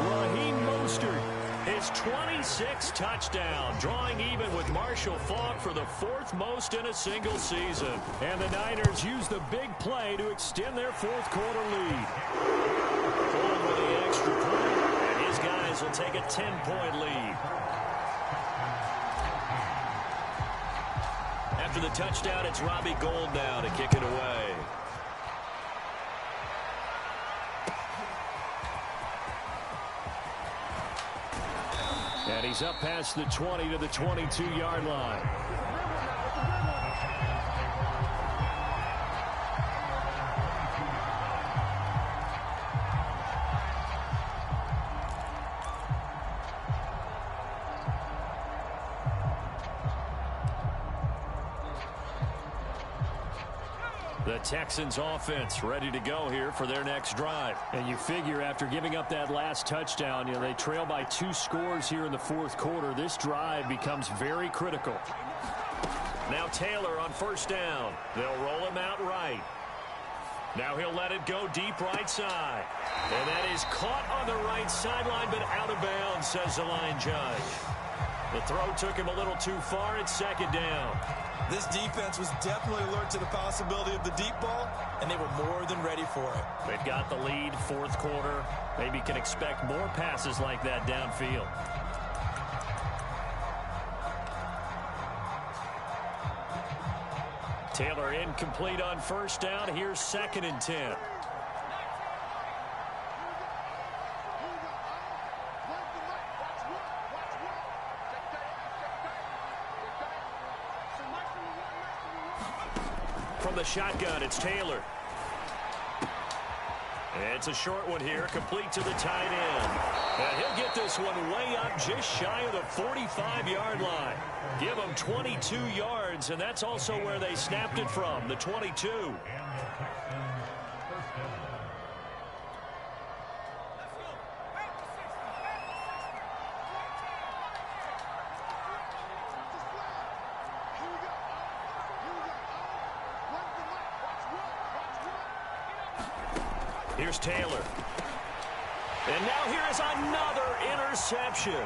Raheem Mostert, his 26th touchdown, drawing even with Marshall Faulk for the 4th most in a single season. And the Niners use the big play to extend their fourth quarter lead. Pulling with the extra point. His guys will take a 10-point lead. After the touchdown, it's Robbie Gould now to kick it away. And he's up past the 20 to the 22-yard line. The Texans offense ready to go here for their next drive. And you figure after giving up that last touchdown, you know, they trail by 2 scores here in the fourth quarter. This drive becomes very critical. Now Taylor on first down. They'll roll him out right. Now he'll let it go deep right side. And that is caught on the right sideline, but out of bounds, says the line judge. The throw took him a little too far. It's second down. This defense was definitely alert to the possibility of the deep ball, and they were more than ready for it. They've got the lead, fourth quarter. Maybe can expect more passes like that downfield. Taylor incomplete on first down. Here's 2nd and 10. from the shotgun. It's Taylor. It's a short one here, complete to the tight end. And he'll get this one way up just shy of the 45-yard line. Give him 22 yards, and that's also where they snapped it from, the 22. Here's Taylor. And now here is another interception.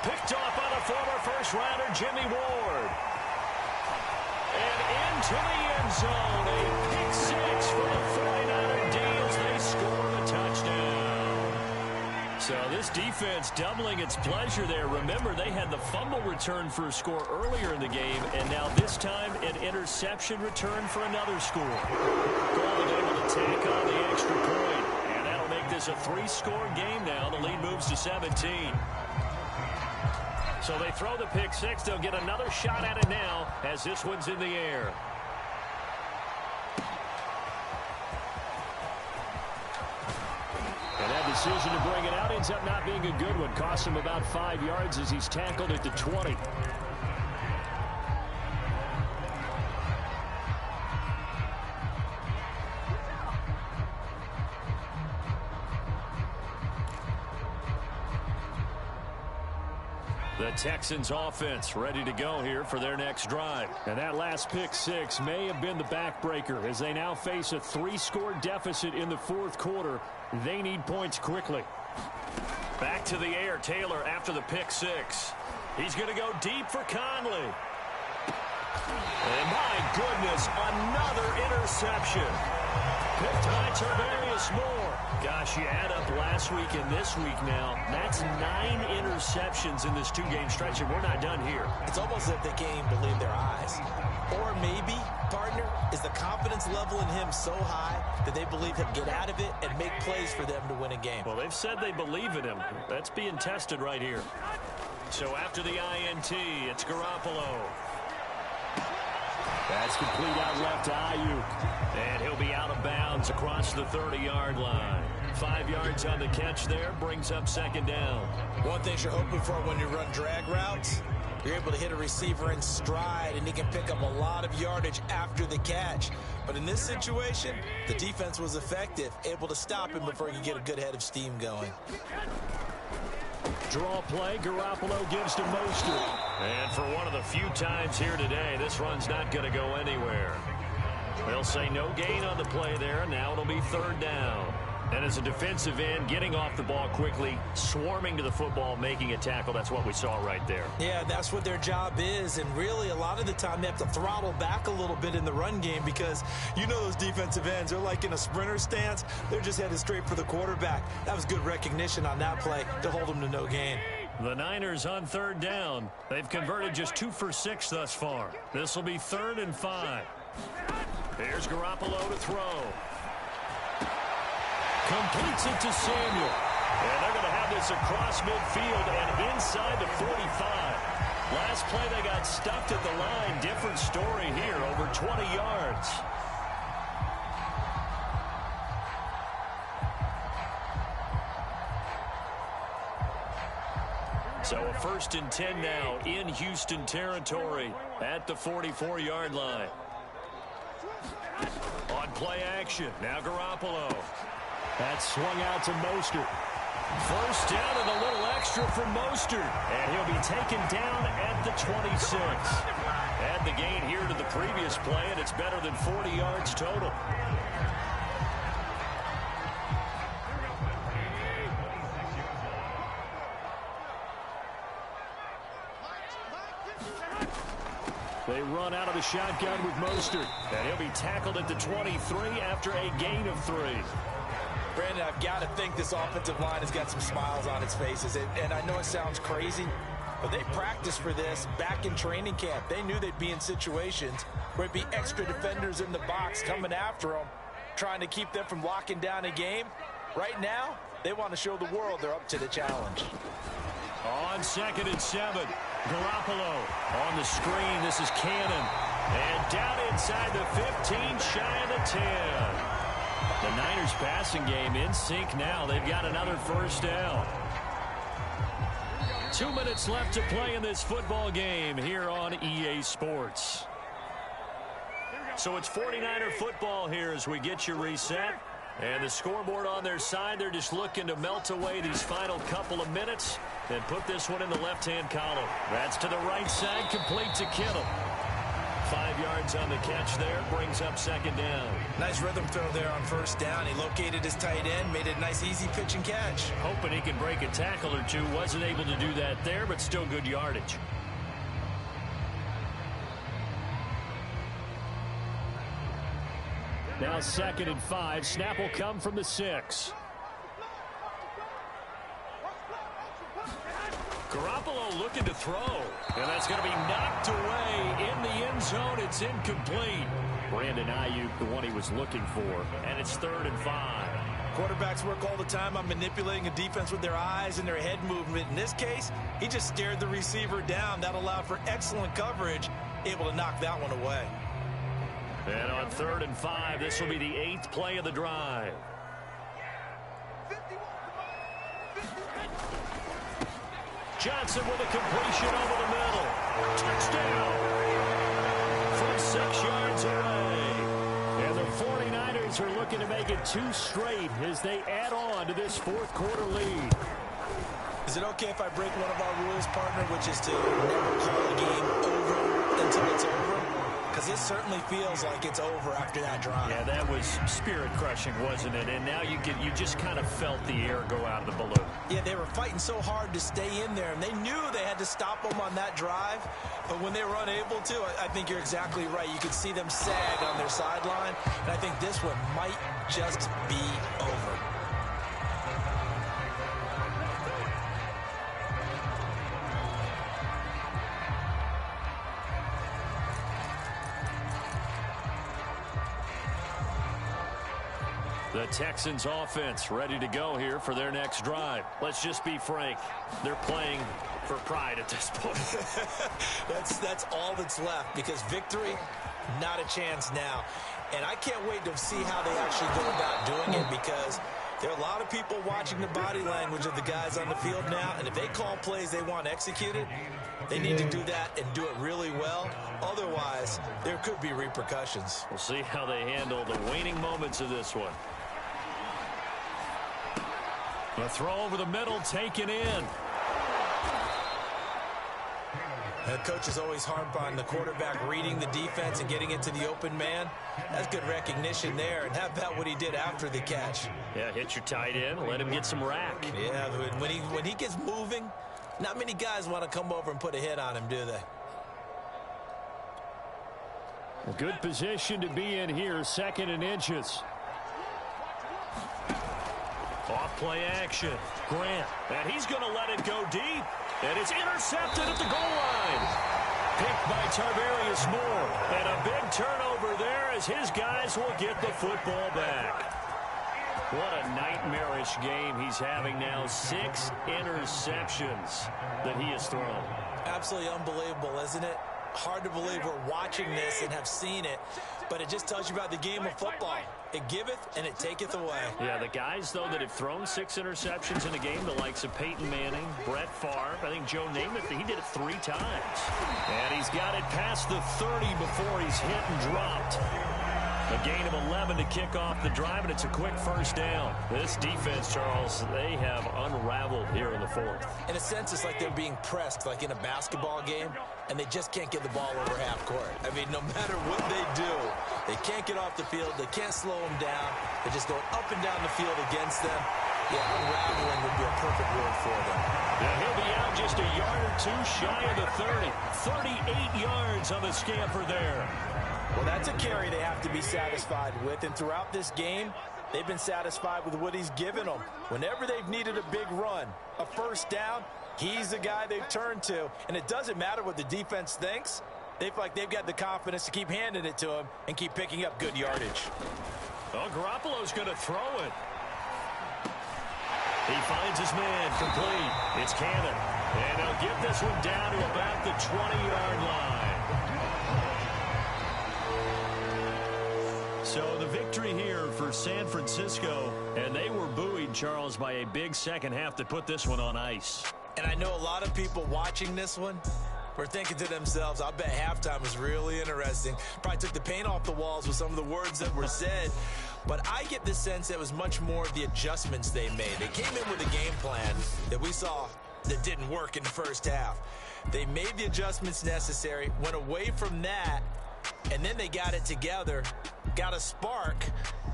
Picked off by the former first-rounder, Jimmy Ward. And into the end zone. A pick six for the 49er Deals. They score a touchdown. So this defense doubling its pleasure there. Remember, they had the fumble return for a score earlier in the game, and now this time an interception return for another score. Golden able to take on the extra point, and that'll make this a 3-score game now. The lead moves to 17. So they throw the pick six. They'll get another shot at it now as this one's in the air. And that decision to bring it out ends up not being a good one. Costs him about 5 yards as he's tackled at the 20. The Texans offense ready to go here for their next drive. And that last pick six may have been the backbreaker as they now face a 3-score deficit in the fourth quarter. They need points quickly. Back to the air, Taylor after the pick six. He's going to go deep for Conley. And my goodness, another interception. Picked by Tarvarius Moore. Gosh, you add up last week and this week now. That's 9 interceptions in this 2-game stretch, and we're not done here. It's almost as if they can't even believe their eyes. Or maybe, partner, is the confidence level in him so high that they believe he'll get out of it and make plays for them to win a game. Well, they've said they believe in him. That's being tested right here. So after the INT, it's Garoppolo. That's complete out left to Ayuk. And he'll be out of bounds across the 30-yard line. 5 yards on the catch there, brings up second down. One thing you're hoping for when you run drag routes, you're able to hit a receiver in stride, and he can pick up a lot of yardage after the catch. But in this situation, the defense was effective, able to stop him before he could get a good head of steam going. Draw play, Garoppolo gives to Mostert. And for one of the few times here today, this run's not going to go anywhere. They'll say no gain on the play there. Now it'll be third down. And as a defensive end, getting off the ball quickly, swarming to the football, making a tackle, that's what we saw right there. Yeah, that's what their job is. And really, a lot of the time, they have to throttle back a little bit in the run game because you know those defensive ends, they're like in a sprinter stance. They're just headed straight for the quarterback. That was good recognition on that play to hold them to no gain. The Niners on third down. They've converted just 2 for 6 thus far. This will be 3rd and 5. Here's Garoppolo to throw. Completes it to Samuel. And they're going to have this across midfield and inside the 45. Last play they got stuffed at the line. Different story here, over 20 yards. So a 1st and 10 now in Houston territory at the 44-yard line. On play action, now Garoppolo. That's swung out to Mostert. 1st down and a little extra for Mostert. And he'll be taken down at the 26. Add the gain here to the previous play, and it's better than 40 yards total. They run out of the shotgun with Mostert. And he'll be tackled at the 23 after a gain of 3. Brandon, I've got to think this offensive line has got some smiles on its faces. And I know it sounds crazy, but they practiced for this back in training camp. They knew they'd be in situations where it'd be extra defenders in the box coming after them, trying to keep them from locking down a game. Right now, they want to show the world they're up to the challenge. On 2nd and 7, Garoppolo on the screen. This is Cannon. And down inside the 15, shy of the 10. The Niners passing game in sync now. They've got another first down. 2 minutes left to play in this football game here on EA Sports. So it's 49er football here as we get you reset. And the scoreboard on their side, they're just looking to melt away these final couple of minutes and put this one in the left-hand column. That's to the right side, complete to Kittle. 5 yards on the catch there, brings up second down. Nice rhythm throw there on first down. He located his tight end, made it a nice easy pitch and catch. Hoping he can break a tackle or two. Wasn't able to do that there, but still good yardage. Now 2nd and 5. Snap will come from the 6. Garoppolo looking to throw. And that's going to be knocked away in the end zone. It's incomplete. Brandon Ayuk, the one he was looking for. And it's 3rd and 5. Quarterbacks work all the time on manipulating a defense with their eyes and their head movement. In this case, he just stared the receiver down. That allowed for excellent coverage, able to knock that one away. And on 3rd and 5, this will be the 8th play of the drive. Johnson with a completion over the middle. Touchdown from 6 yards away. And the 49ers are looking to make it 2 straight as they add on to this 4th quarter lead. Is it okay if I break one of our rules, partner, which is to never call a game over until it's over? Because it certainly feels like it's over after that drive. Yeah, that was spirit-crushing, wasn't it? And now you just kind of felt the air go out of the balloon. Yeah, they were fighting so hard to stay in there, and they knew they had to stop them on that drive. But when they were unable to, I think you're exactly right. You could see them sag on their sideline, and I think this one might just be over. The Texans offense ready to go here for their next drive. Let's just be frank. They're playing for pride at this point. That's all that's left, because victory, not a chance now. And I can't wait to see how they actually go about doing it, because there are a lot of people watching the body language of the guys on the field now, and if they call plays they want executed, they need to do that and do it really well. Otherwise, there could be repercussions. We'll see how they handle the waning moments of this one. A throw over the middle, taken in. The coaches always harp on the quarterback reading the defense and getting into the open man. That's good recognition there. And how about what he did after the catch? Yeah, hit your tight end, let him get some rack. Yeah, when he gets moving, not many guys want to come over and put a hit on him, do they? A good position to be in here, 2nd and inches. Off play action. Grant. And he's going to let it go deep. And it's intercepted at the goal line. Picked by Tarvarius Moore. And a big turnover there as his guys will get the football back. What a nightmarish game he's having now. 6 interceptions that he has thrown. Absolutely unbelievable, isn't it? Hard to believe we're watching this and have seen it, but it just tells you about the game of football. It giveth and it taketh away. Yeah, the guys, though, that have thrown 6 interceptions in a game, the likes of Peyton Manning, Brett Favre, I think Joe Namath, he did it 3 times. And he's got it past the 30 before he's hit and dropped. A gain of 11 to kick off the drive, and it's a quick first down. This defense, Charles, they have unraveled here in the 4th. In a sense, it's like they're being pressed, like in a basketball game, and they just can't get the ball over half court. I mean, no matter what they do, they can't get off the field. They can't slow them down. They're just going up and down the field against them. Yeah, unraveling would be a perfect word for them. Now he'll be out just a yard or 2 shy of the 30. 38 yards on the scamper there. Well, that's a carry they have to be satisfied with, and throughout this game, they've been satisfied with what he's given them. Whenever they've needed a big run, a first down, he's the guy they've turned to, and it doesn't matter what the defense thinks. They feel like they've got the confidence to keep handing it to him and keep picking up good yardage. Well, Garoppolo's going to throw it. He finds his man complete. It's Cannon, and they'll get this one down to about the 20-yard line. So the victory here for San Francisco, and they were buoyed, Charles, by a big second half that put this one on ice. And I know a lot of people watching this one were thinking to themselves, I bet halftime was really interesting. Probably took the paint off the walls with some of the words that were said. But I get the sense that it was much more the adjustments they made. They came in with a game plan that we saw that didn't work in the first half. They made the adjustments necessary, went away from that, and then they got it together, got a spark,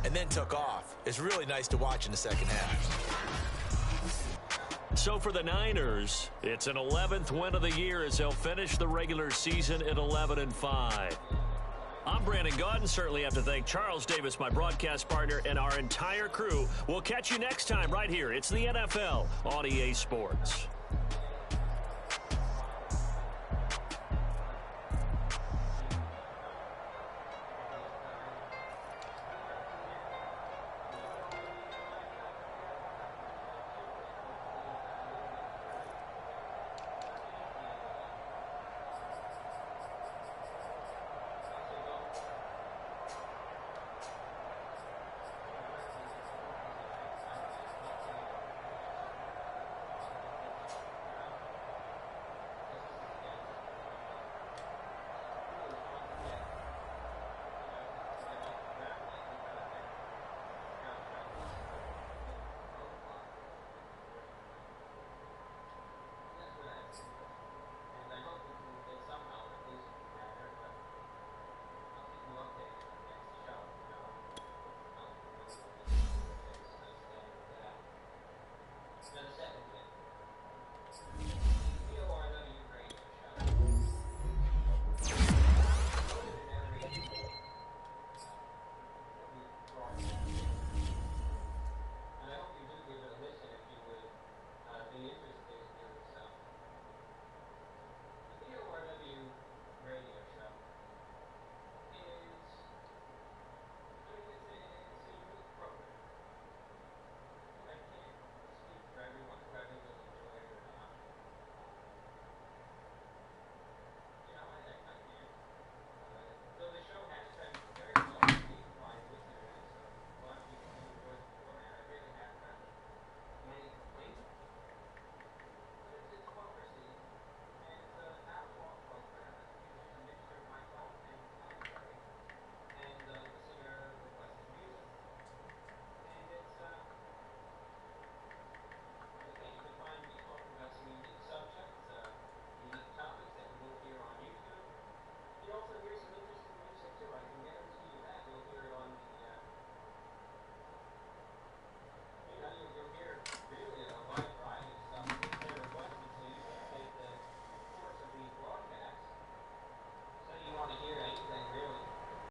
and then took off. It's really nice to watch in the second half. So for the Niners, it's an 11th win of the year as they'll finish the regular season at 11-5. I'm Brandon Gaudin. Certainly have to thank Charles Davis, my broadcast partner, and our entire crew. We'll catch you next time right here. It's the NFL on EA Sports.